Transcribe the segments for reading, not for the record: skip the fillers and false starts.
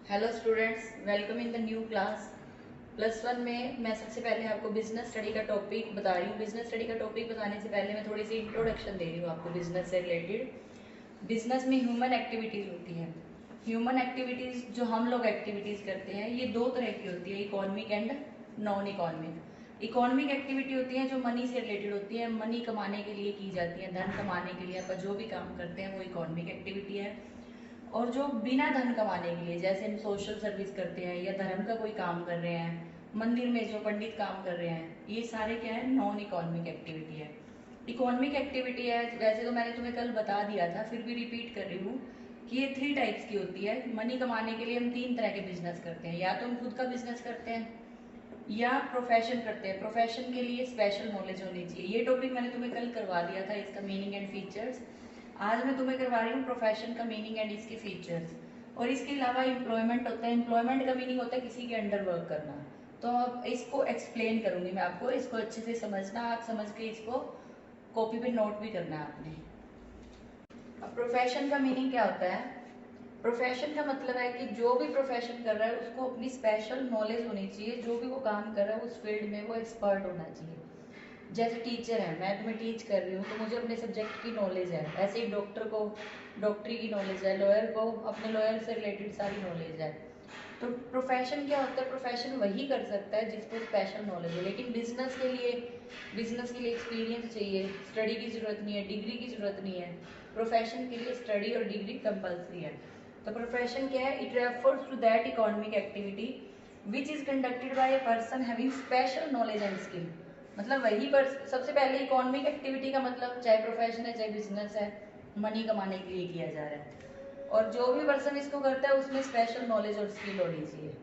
Hello students, welcome in the new class. Plus one में मैं सबसे पहले आपको बिजनेस स्टडी का टॉपिक बता रही हूँ। बिजनेस स्टडी का टॉपिक बताने से पहले मैं थोड़ी सी इंट्रोडक्शन दे रही हूँ आपको बिजनेस से रिलेटेड। बिजनेस में ह्यूमन एक्टिविटीज़ होती है। ह्यूमन एक्टिविटीज़ जो हम लोग एक्टिविटीज़ करते हैं ये दो तरह की होती है, economic and non economic. Economic activity होती है जो मनी से रिलेटेड होती है, मनी कमाने के लिए की जाती है, धन कमाने के लिए अपन जो भी काम करते हैं वो इकोनॉमिक एक्टिविटी है। और जो बिना धन कमाने के लिए, जैसे हम सोशल सर्विस करते हैं या धर्म का कोई काम कर रहे हैं, मंदिर में जो पंडित काम कर रहे हैं, ये सारे क्या है, नॉन इकोनॉमिक एक्टिविटी है। इकोनॉमिक एक्टिविटी है वैसे तो मैंने तुम्हें कल बता दिया था, फिर भी रिपीट कर रही हूँ कि ये 3 टाइप्स की होती है। मनी कमाने के लिए हम 3 तरह के बिजनेस करते हैं, या तो हम खुद का बिजनेस करते हैं या प्रोफेशन करते हैं। प्रोफेशन के लिए स्पेशल नॉलेज होनी चाहिए। ये टॉपिक मैंने तुम्हें कल करवा दिया था, इसका मीनिंग एंड फीचर्स। आज मैं तुम्हें करवा रही हूँ प्रोफेशन का मीनिंग एंड इसके फीचर्स। और इसके अलावा एम्प्लॉयमेंट होता है। एम्प्लॉयमेंट का मीनिंग होता है किसी के अंडर वर्क करना। तो अब इसको एक्सप्लेन करूंगी मैं आपको, इसको अच्छे से समझना। आप समझ के इसको कॉपी पे नोट भी करना है आपने। अब प्रोफेशन का मीनिंग क्या होता है? प्रोफेशन का मतलब है कि जो भी प्रोफेशन कर रहा है उसको अपनी स्पेशल नॉलेज होनी चाहिए। जो भी वो काम कर रहा है उस फील्ड में वो एक्सपर्ट होना चाहिए। जैसे टीचर है, मैं तुम्हें टीच कर रही हूँ तो मुझे अपने सब्जेक्ट की नॉलेज है। ऐसे ही डॉक्टर को डॉक्टरी की नॉलेज है, लॉयर को अपने लॉयर से रिलेटेड सारी नॉलेज है। तो प्रोफेशन क्या होता है? प्रोफेशन वही कर सकता है जिसको स्पेशल नॉलेज हो। लेकिन बिजनेस के लिए एक्सपीरियंस चाहिए, स्टडी की ज़रूरत नहीं है, डिग्री की ज़रूरत नहीं है। प्रोफेशन के लिए स्टडी और डिग्री कंपलसरी है। तो प्रोफेशन क्या है? It refers to that economic activity which is conducted by a person having special knowledge and skill. मतलब वही पर सबसे पहले इकोनॉमिक एक्टिविटी का मतलब, चाहे प्रोफेशन है चाहे बिजनेस है, मनी कमाने के लिए किया जा रहा है। और जो भी पर्सन इसको करता है उसमें स्पेशल नॉलेज और स्किल होनी चाहिए,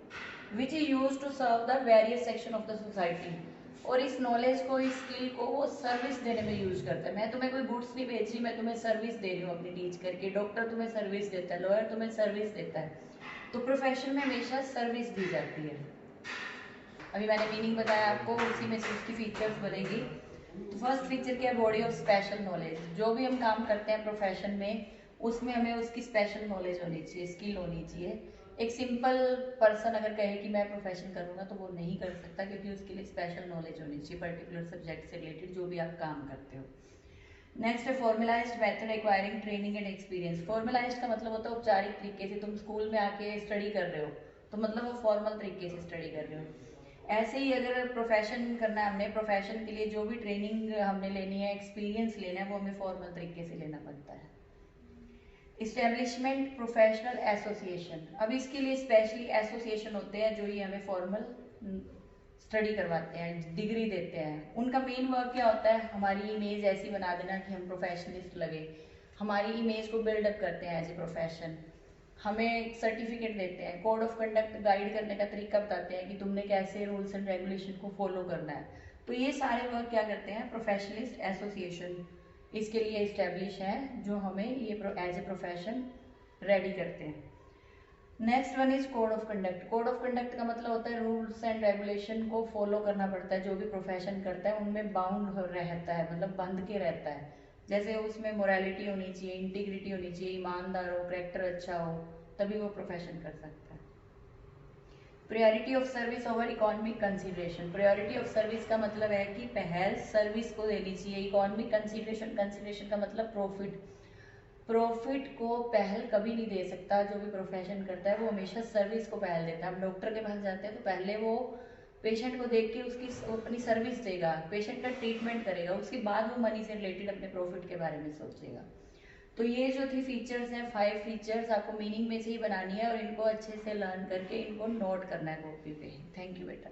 which is use to serve the various section of the society. और इस नॉलेज को, इस स्किल को वो सर्विस देने में यूज करता है। मैं तुम्हें कोई गुड्स नहीं बेच रही, मैं तुम्हें सर्विस दे रही हूँ अपनी टीच करके। डॉक्टर तुम्हें सर्विस देता है, लॉयर तुम्हें सर्विस देता है। तो प्रोफेशन में हमेशा सर्विस दी जाती है। अभी मैंने मीनिंग बताया आपको, उसी में से उसकी फीचर्स बनेगी। तो फर्स्ट फीचर क्या है? Body of special knowledge. जो भी हम काम करते हैं प्रोफेशन में उसमें हमें उसकी स्पेशल नॉलेज होनी चाहिए, स्किल होनी चाहिए। एक सिंपल पर्सन अगर कहे कि मैं प्रोफेशन करूंगा तो वो नहीं कर सकता, क्योंकि उसके लिए स्पेशल नॉलेज होनी चाहिए पर्टिकुलर सब्जेक्ट से रिलेटेड जो भी आप काम करते हो। नेक्स्ट है formalised method acquiring training and experience. Formalised का मतलब होता है औपचारिक तरीके से। तुम स्कूल में आके स्टडी कर रहे हो तो मतलब वो फॉर्मल तरीके से स्टडी कर रहे हो। ऐसे ही अगर प्रोफेशन करना है हमने, प्रोफेशन के लिए जो भी ट्रेनिंग हमने लेनी है, एक्सपीरियंस लेना है, वो हमें फॉर्मल तरीके से लेना पड़ता है। Establishment professional association. अब इसके लिए स्पेशली एसोसिएशन होते हैं जो ये हमें फॉर्मल स्टडी करवाते हैं, डिग्री देते हैं। उनका मेन वर्क क्या होता है? हमारी इमेज ऐसी बना देना कि हम प्रोफेशनलिस्ट लगे, हमारी इमेज को बिल्डअप करते हैं एज ए प्रोफेशन। हमें सर्टिफिकेट देते हैं, कोड ऑफ कंडक्ट गाइड करने का तरीका बताते हैं कि तुमने कैसे रूल्स एंड रेगुलेशन को फॉलो करना है। तो ये सारे वर्क क्या करते हैं? प्रोफेशनलिस्ट एसोसिएशन इसके लिए इस्टेब्लिश है, जो हमें ये एज ए प्रोफेशन रेडी करते हैं। Next one is code of conduct. Code of conduct का मतलब होता है रूल्स एंड रेगुलेशन को फॉलो करना पड़ता है। जो भी प्रोफेशन करता है उनमें बाउंड रहता है, मतलब बंध के रहता है। जैसे उसमें मोरालिटी होनी चाहिए, इंटीग्रिटी होनी चाहिए, ईमानदार हो, करेक्टर अच्छा हो, तभी वो प्रोफेशन कर सकता है। Priority of service over economic consideration. Priority of service का मतलब है कि पहल सर्विस को देनी चाहिए। इकोनॉमिक कंसिडरेशन, कंसिडरेशन का मतलब प्रॉफिट। प्रॉफिट को पहल कभी नहीं दे सकता। जो भी प्रोफेशन करता है वो हमेशा सर्विस को पहल देता है। हम डॉक्टर के पास जाते हैं तो पहले वो पेशेंट को देख के उसकी अपनी सर्विस देगा, पेशेंट का ट्रीटमेंट करेगा, उसके बाद वो मनी से रिलेटेड अपने प्रॉफिट के बारे में सोचेगा। तो ये जो 3 फीचर्स हैं, 5 फीचर्स आपको मीनिंग में से ही बनानी है और इनको अच्छे से लर्न करके इनको नोट करना है कॉपी पे। थैंक यू बेटा।